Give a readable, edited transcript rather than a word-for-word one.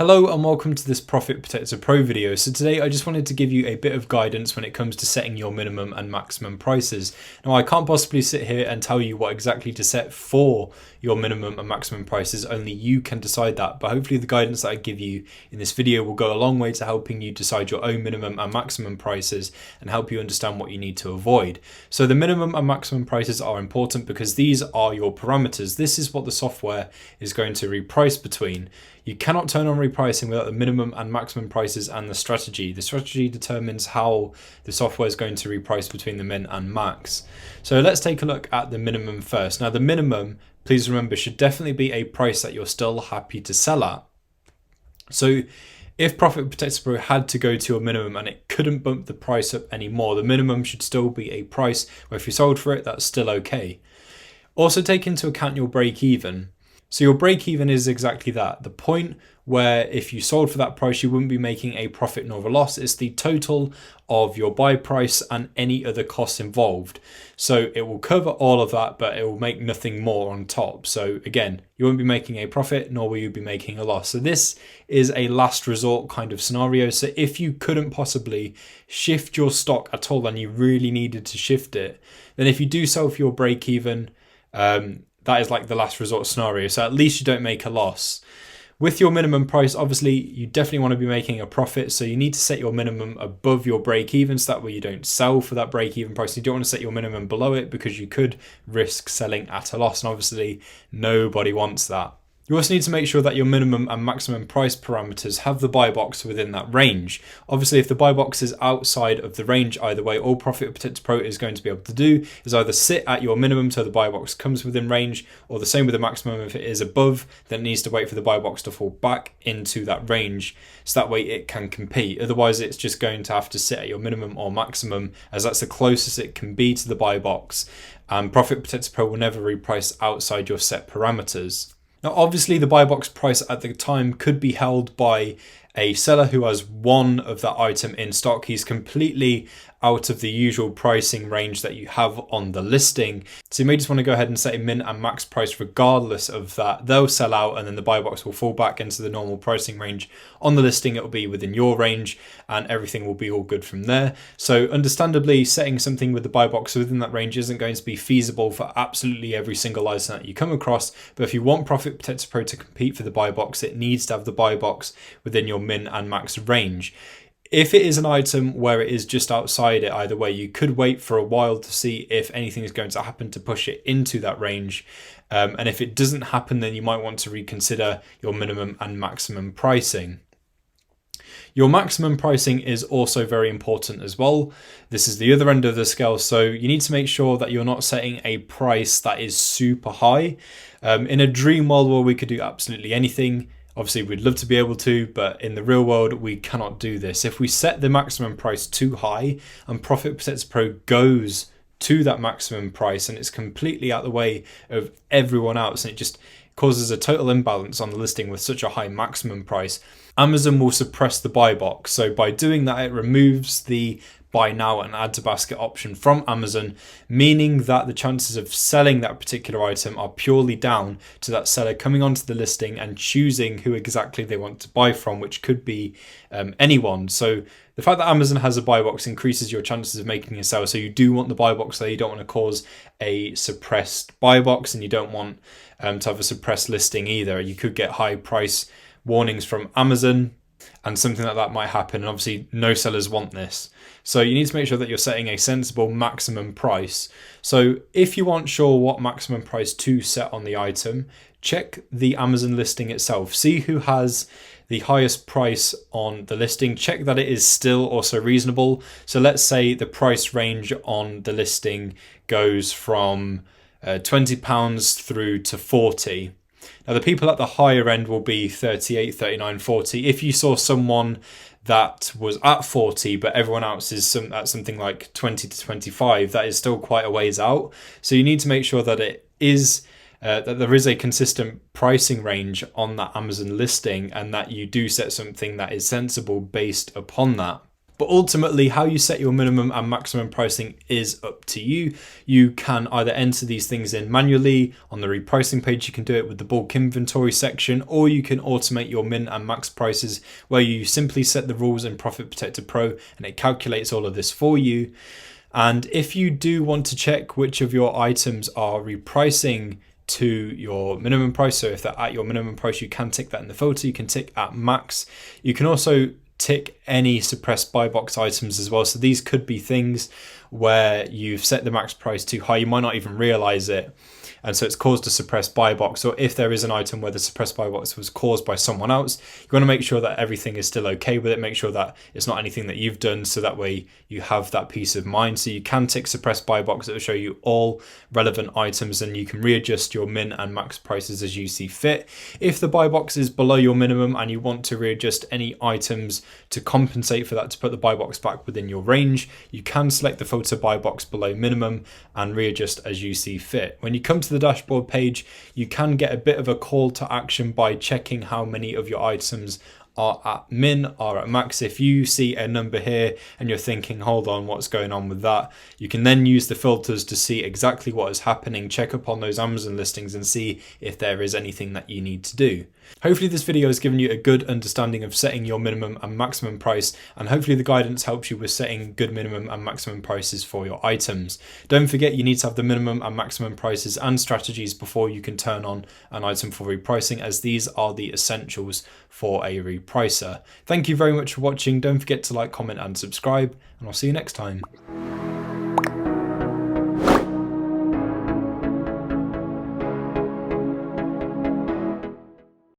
Hello and welcome to this Profit Protector Pro video. So today I just wanted to give you a bit of guidance when it comes to setting your minimum and maximum prices. Now I can't possibly sit here and tell you what exactly to set for your minimum and maximum prices, only you can decide that. But hopefully the guidance that I give you in this video will go a long way to helping you decide your own minimum and maximum prices and help you understand what you need to avoid. So the minimum and maximum prices are important because these are your parameters. This is what the software is going to reprice between. You cannot turn on repricing without the minimum and maximum prices and the strategy. The strategy determines how the software is going to reprice between the min and max. So let's take a look at the minimum first. Now the minimum, please remember, should definitely be a price that you're still happy to sell at. So if Profit Protector Pro had to go to a minimum and it couldn't bump the price up anymore, the minimum should still be a price where if you sold for it, that's still okay. Also take into account your break even. So your break even is exactly that. The point where if you sold for that price, you wouldn't be making a profit nor a loss. It's the total of your buy price and any other costs involved. So it will cover all of that, but it will make nothing more on top. So again, you won't be making a profit, nor will you be making a loss. So this is a last resort kind of scenario. So if you couldn't possibly shift your stock at all and you really needed to shift it, then if you do sell for your break even, that is like the last resort scenario. So at least you don't make a loss. With your minimum price, obviously, you definitely want to be making a profit. So you need to set your minimum above your break even. So that way you don't sell for that break even price. You don't want to set your minimum below it because you could risk selling at a loss. And obviously nobody wants that. You also need to make sure that your minimum and maximum price parameters have the buy box within that range. Obviously, if the buy box is outside of the range either way, all Profit Protector Pro is going to be able to do is either sit at your minimum so the buy box comes within range, or the same with the maximum. If it is above, then it needs to wait for the buy box to fall back into that range so that way it can compete. Otherwise, it's just going to have to sit at your minimum or maximum as that's the closest it can be to the buy box. And Profit Protector Pro will never reprice outside your set parameters. Now, obviously, the buy box price at the time could be held by a seller who has one of that item in stock. He's completely out of the usual pricing range that you have on the listing. So you may just want to go ahead and set a min and max price regardless of that. They'll sell out and then the buy box will fall back into the normal pricing range. On the listing, it will be within your range and everything will be all good from there. So understandably, setting something with the buy box within that range isn't going to be feasible for absolutely every single item that you come across. But if you want Profit Protector Pro to compete for the buy box, it needs to have the buy box within your min and max range. If it is an item where it is just outside it either way, you could wait for a while to see if anything is going to happen to push it into that range. And if it doesn't happen, then you might want to reconsider your minimum and maximum pricing. Your maximum pricing is also very important as well. This is the other end of the scale. So you need to make sure that you're not setting a price that is super high. In a dream world where we could do absolutely anything, obviously, we'd love to be able to, but in the real world, we cannot do this. If we set the maximum price too high and Profit Protector Pro goes to that maximum price and it's completely out the way of everyone else and it just causes a total imbalance on the listing with such a high maximum price, Amazon will suppress the buy box. So by doing that, it removes the buy now and add to basket option from Amazon, meaning that the chances of selling that particular item are purely down to that seller coming onto the listing and choosing who exactly they want to buy from, which could be anyone. So the fact that Amazon has a buy box increases your chances of making a sale. So you do want the buy box there. You don't want to cause a suppressed buy box and you don't want to have a suppressed listing either. You could get high price warnings from Amazon and something like that might happen. And obviously no sellers want this. So you need to make sure that you're setting a sensible maximum price. So if you aren't sure what maximum price to set on the item, check the Amazon listing itself. See who has the highest price on the listing. Check that it is still also reasonable. So let's say the price range on the listing goes from £20 through to 40. Now the people at the higher end will be 38, 39, 40. If you saw someone that was at 40, but everyone else is at something like 20 to 25, that is still quite a ways out. So you need to make sure that it is that there is a consistent pricing range on that Amazon listing and that you do set something that is sensible based upon that. But ultimately, how you set your minimum and maximum pricing is up to you. You can either enter these things in manually on the repricing page. You can do it with the bulk inventory section, or you can automate your min and max prices where you simply set the rules in Profit Protector Pro and it calculates all of this for you. And if you do want to check which of your items are repricing to your minimum price, so if they're at your minimum price, you can tick that in the filter. You can tick at max. You can also tick any suppressed buy box items as well. So these could be things where you've set the max price too high, you might not even realize it, and so it's caused a suppressed buy box. Or if there is an item where the suppressed buy box was caused by someone else, you want to make sure that everything is still okay with it. Make sure that it's not anything that you've done, so that way you have that peace of mind. So you can tick suppressed buy box. It will show you all relevant items, and you can readjust your min and max prices as you see fit. If the buy box is below your minimum and you want to readjust any items to compensate for that, to put the buy box back within your range, you can select the filter buy box below minimum and readjust as you see fit. When you come to the dashboard page, you can get a bit of a call to action by checking how many of your items are at min, are at max. If you see a number here and you're thinking, hold on, what's going on with that? You can then use the filters to see exactly what is happening, check up on those Amazon listings and see if there is anything that you need to do. Hopefully this video has given you a good understanding of setting your minimum and maximum price, and hopefully the guidance helps you with setting good minimum and maximum prices for your items. Don't forget, you need to have the minimum and maximum prices and strategies before you can turn on an item for repricing, as these are the essentials for a repricer. Thank you very much for watching. Don't forget to like, comment and subscribe, and I'll see you next time.